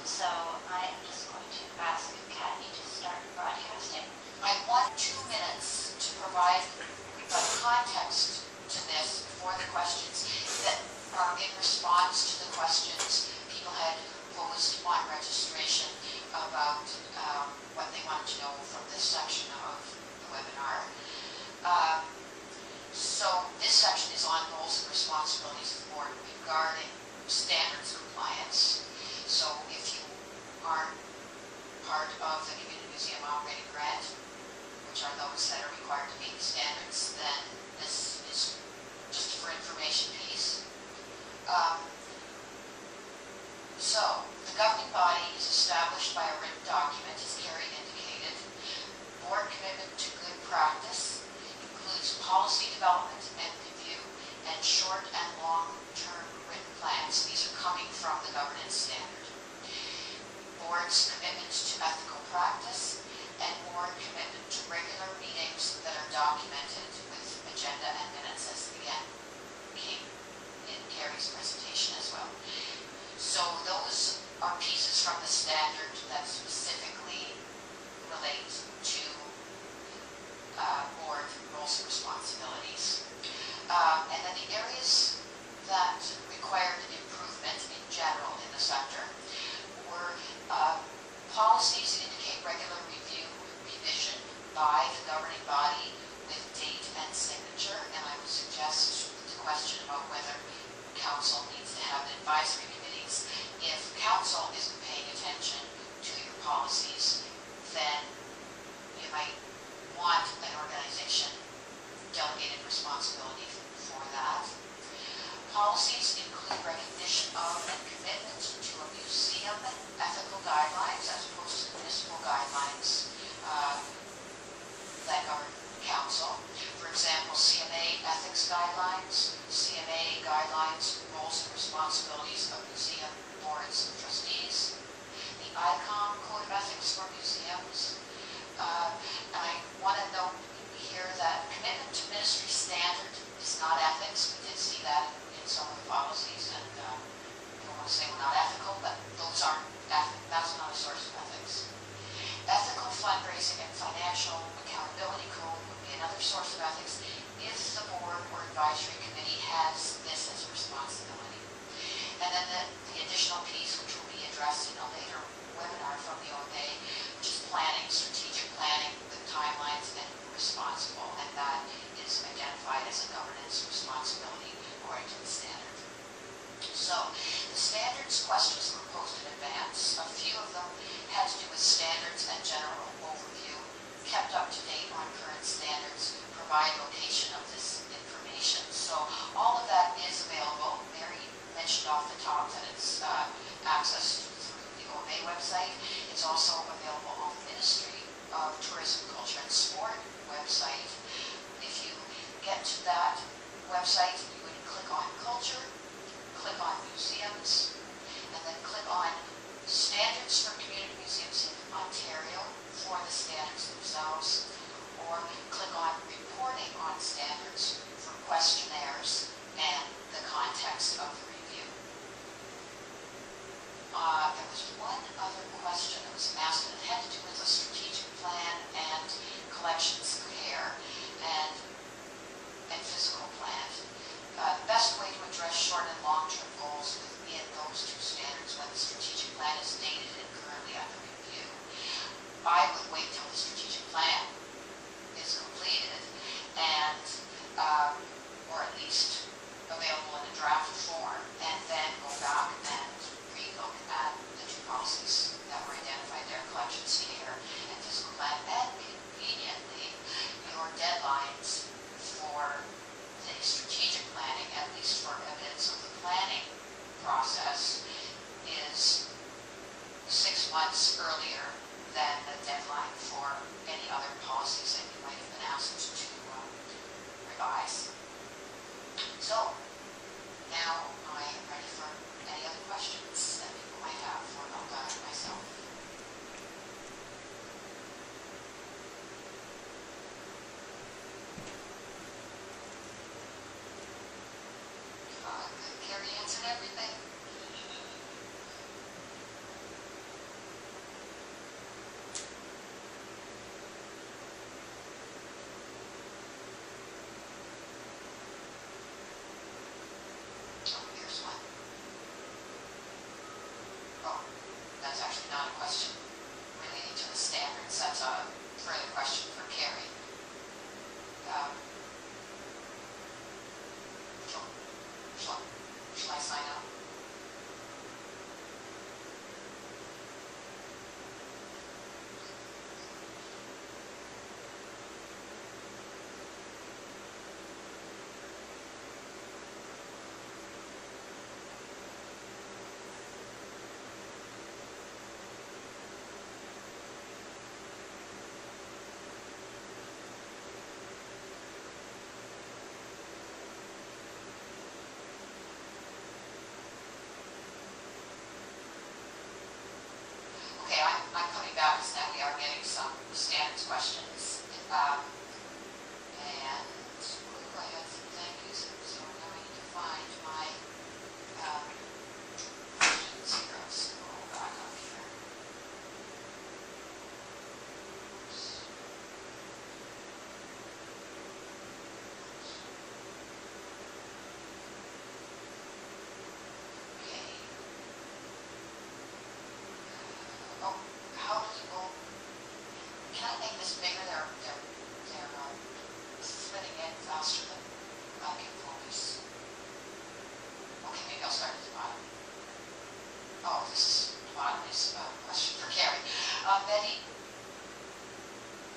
So I am just going to ask Kathy to start broadcasting. I want 2 minutes to provide the context to this for the questions that are in response to the questions people had posed on registration about what they wanted to know from this section of the webinar. So this section is on roles and responsibilities of the board regarding standards compliance. So if you aren't part of the Community Museum Operating Grant, which are those that are required to meet the standards, then this is just for information piece. So the governing body is established by a written document, as Carrie indicated. Board commitment to good practice includes policy development and review, and short and long-term written plans. These are coming from the governance standard. Board's commitment to ethical practice, and board commitment to regular meetings that are documented with agenda and minutes, as again came in Carrie's presentation as well. So those are pieces from the standard that specifically relate to board roles and responsibilities. And then the areas that required improvement in general in the sector were policies indicate regular review, revision by the governing body with date and signature, and I would suggest the question about whether council needs to have advisory committees. If council isn't paying attention to your policies, then you might want an organization delegated responsibility for that. Policies include recognition of and commitment to a museum ethical guidelines as opposed to municipal guidelines that govern council. For example, CMA ethics guidelines, CMA guidelines, roles and responsibilities of museum boards of trustees, the ICOM Code of Ethics for Museums. And I want to note here that commitment to ministry standard is not ethics. We did see that in some of the policies, and I don't want to say we're not ethical, but those aren't ethics. That's not a source of ethics. Ethical fundraising and financial accountability code would be another source of ethics if the board or advisory committee has this as a responsibility. And then the additional piece, which will be addressed in a later webinar from the OMA, which is planning, strategic planning with timelines and responsible, and that is identified as a governance responsibility according to the standard. So the standards questions were posed in advance. A few of them had to do with standards and general overview, kept up to date on current standards, provide location of this information. So all of that is available. Mary mentioned off the top that it's accessed through the OMA website. It's also available on the Ministry of Tourism, Culture and Sport website. If you get to that website, you would click on Culture, click on Museums, and then click on Standards for Community Museums in Ontario for the standards themselves, or click on Reporting on Standards for questionnaires and the context of the review. There was one other question that was asked, and it had to do with a strategic plan and collections care and physical plan. The best way to address short and long-term goals within those two standards when the strategic plan is dated and currently under review. I would wait till the strategic plan is completed and or at least available in a draft form, and then go back and re-look at the two policies that were identified there, collections care and physical plan, and conveniently your deadlines for the strategic planning, at least for evidence of the planning process, is 6 months earlier than the deadline for any other policies that you might have been asked to revise. So now I am ready for any other questions that people might have for Olga and myself. question relating to the standards. That's a further question for Carrie. Shall I sign up? Okay, I'm coming back because now we are getting some standards questions. And I had some thank yous, so now I need to find my questions here. I'll scroll back up here. Okay. Oh, how does it go? Can I make this bigger? They're splitting in faster than I can focus. Okay, maybe I'll start at the bottom. Oh, this is the bottom is a question for Carrie. Betty,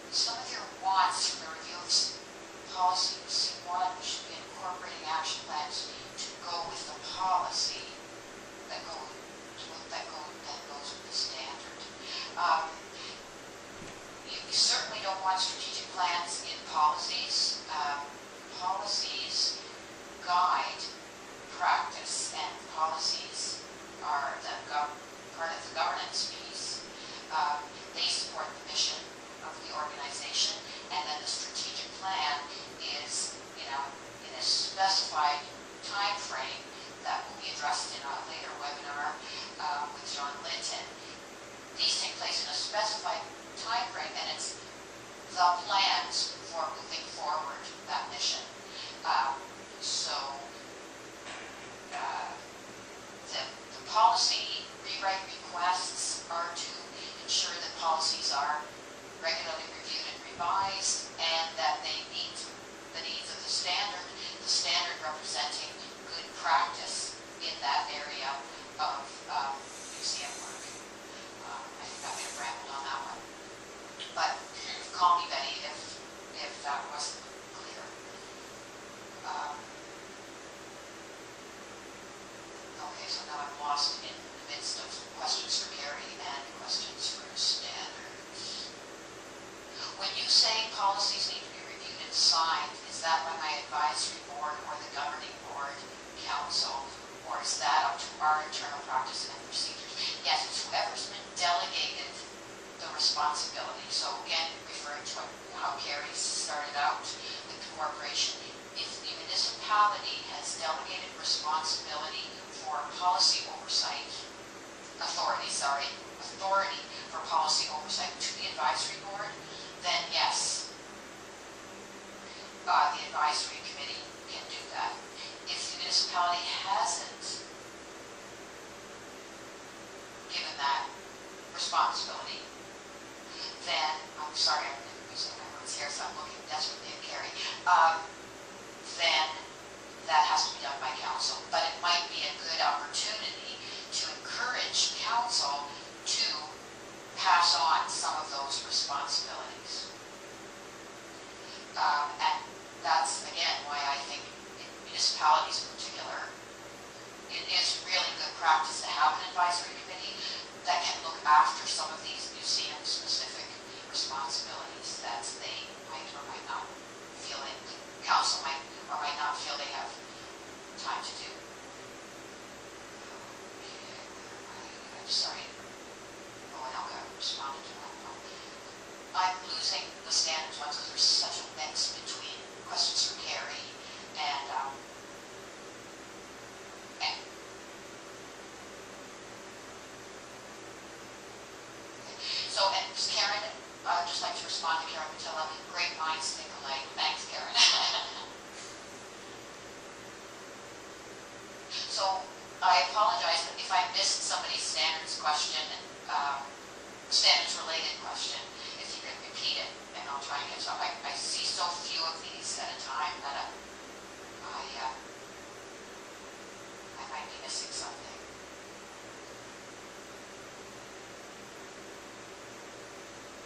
some of your wants from the review of policies, one should be incorporating action plans to go with the policy that goes with the standard. You certainly don't want strategic plans in policies. Policies guide practice, and policies are part of the governance piece. They support the mission of the organization, and then the strategic plan is, in a specified time frame that will be addressed in a later webinar with John Linton. These take place in a specified time frame, and it's the plans for moving forward that mission. The policy rewrite requests are to ensure that policies are regularly reviewed and revised, and that they meet the needs of the standard representing good practice in that area of museum work. I think I may have rambled on that one. But call me, Betty, if that wasn't clear. Okay, so now I'm lost in the midst of questions for Carrie and questions for standards. When you say policies need to be reviewed and signed, is that by my advisory board or the governing board, council, or is that up to our internal practice and procedures? Yes, it's whoever's been delegated the responsibility. So again, referring to how Carrie started out with the corporation, if the municipality has delegated responsibility for policy oversight, authority for policy oversight to the advisory board, then yes, the advisory committee can do that. If the municipality hasn't given that responsibility, then, I'm sorry, I'm losing my words here, so I'm looking desperately at Carrie, then that has to be done by council. But it might be a good opportunity to encourage council to pass on some of those responsibilities. And that's, again, why I think in municipalities in particular, it is really good practice to have an advisory committee that can look after some of these museum-specific responsibilities that they might or might not feel council might or might not feel they have time to do. Okay, I'm sorry. Oh, and Elka responded to that one. I'm losing the standards ones because there's such a mix between questions from Carrie and so, and Karen, I'd just like to respond to Karen Patilla. Great minds think alike. Thanks, Karen. So, I apologize if I missed somebody's standards question. standards related question, if you could repeat it, and I'll try and catch up. I see so few of these at a time that I might be missing something.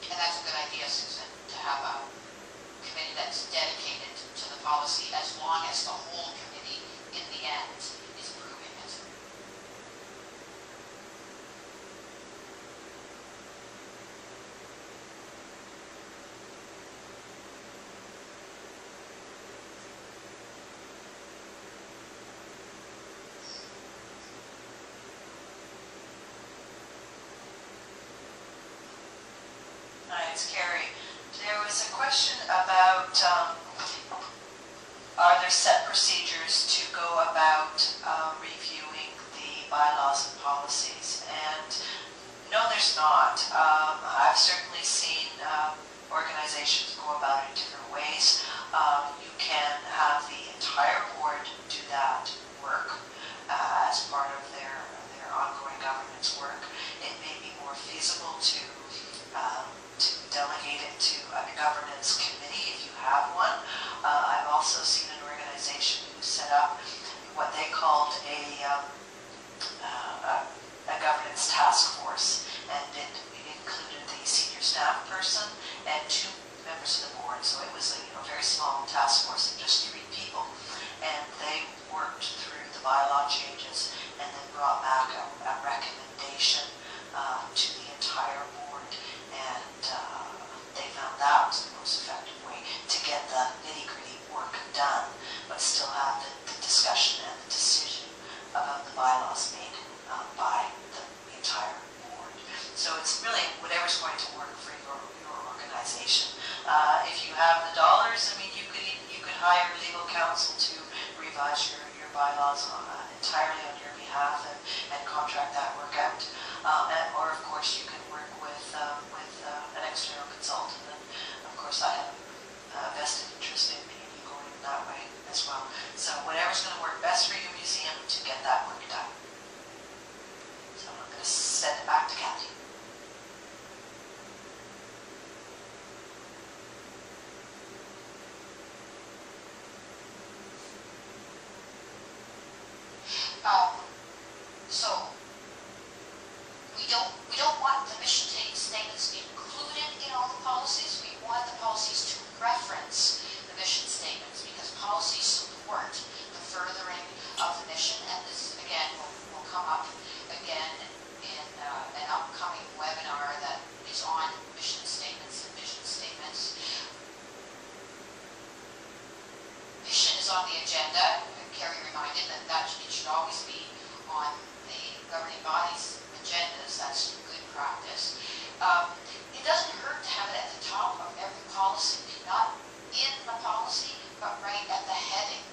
And that's a good idea, Susan, to have a committee that's dedicated to the policy as long as the whole committee in the end is approving it. Hi, it's Carrie. There was a question about are there set procedures to go about reviewing the bylaws and policies? And no, there's not. I've certainly seen organizations go about it different ways. You can have the entire board do that work as part of their ongoing governance work. It may be more feasible to delegate it to a governance committee if you have one. I've also seen an organization who set up what they called a governance task force, and it included the senior staff person and 2 members of the board. So it was a very small task force of just 3 people, and they worked through the bylaw changes and then brought back a recommendation to the entire board, and they found that was the most effective way to get the nitty-gritty work done, but still have the discussion and the decision about the bylaws made by the entire board. So it's really whatever's going to work for your organization. If you have the dollars, I mean, you could hire legal counsel to revise your bylaws entirely on your behalf and contract that work out. Or of course you can work with an external consultant, and of course I have a vested interest in you going that way as well. So whatever's going to work best for your museum to get that work done. So I'm going to send it back to Kathy. So we don't want the mission statements included in all the policies. We want the policies to reference the mission statements, because policies support the furthering of the mission. And this again will come up again in an upcoming webinar that is on mission statements and vision statements. Mission is on the agenda. Carrie reminded that it should always be on the governing body's agendas. That's good practice. It doesn't hurt to have it at the top of every policy, not in the policy, but right at the heading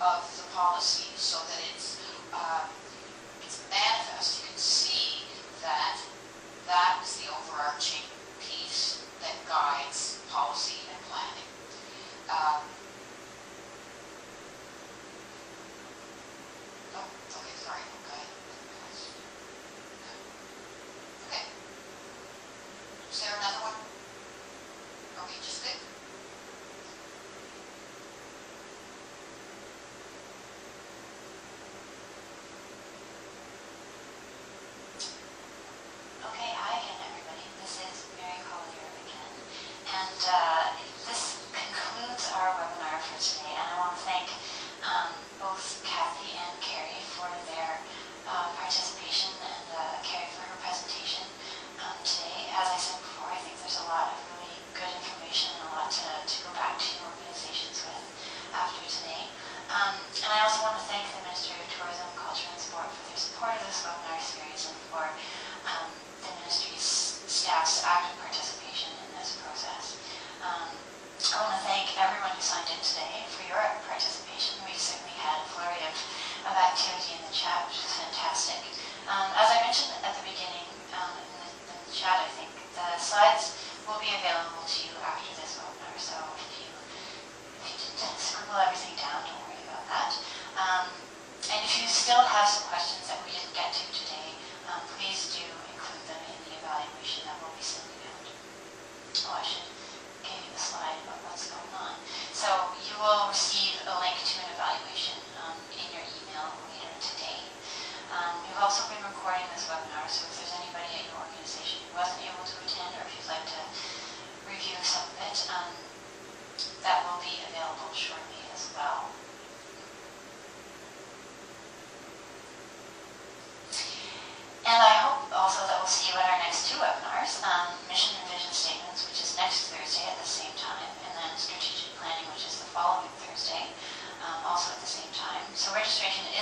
of the policy, so that it's manifest. You can see that that is the overarching piece that guides policy and planning. Okay, sorry. Okay. Okay. Is there another one? Are we just good? Okay, hi again, everybody. This is Mary Collier again, and this concludes our webinar for today. And I want to thank both Kathy and Carrie for their participation, and Carrie for her presentation today. As I said before, I think there's a lot of really good information and a lot to go back to your organizations with after today. And I also want to thank the Ministry of Tourism, Culture and Sport for their support of this webinar series, and for the Ministry's staff's active participation in this process. I want to thank everyone who signed in today for your participation. We certainly had a flurry of activity in the chat, which is fantastic. As I mentioned at the beginning in the chat, I think the slides will be available to you after this webinar. So if you didn't scribble everything down, don't worry about that. And if you still have some questions that we didn't get to today, please do include them in the evaluation that will be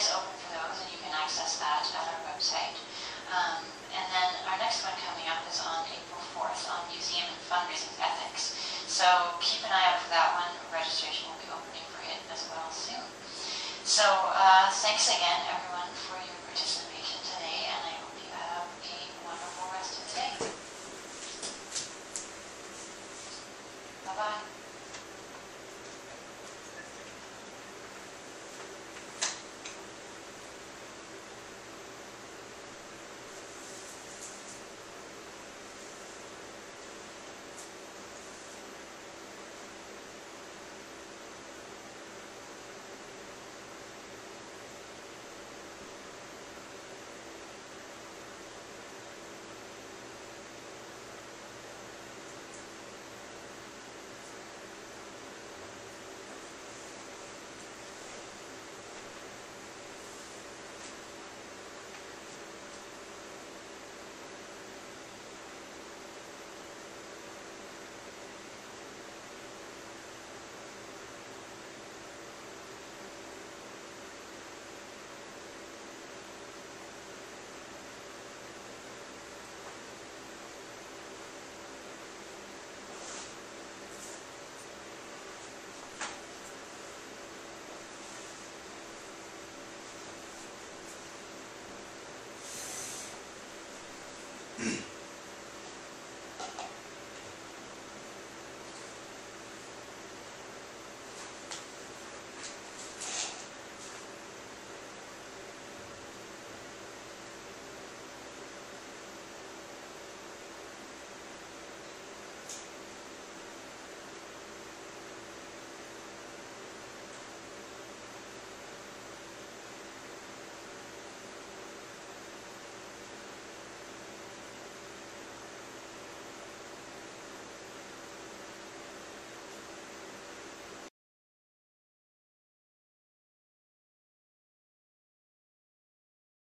is open for those, and you can access that at our website. And then our next one coming up is on April 4th on museum and fundraising ethics. So keep an eye out for that one. Registration will be opening for it as well soon. So thanks again, everyone, for your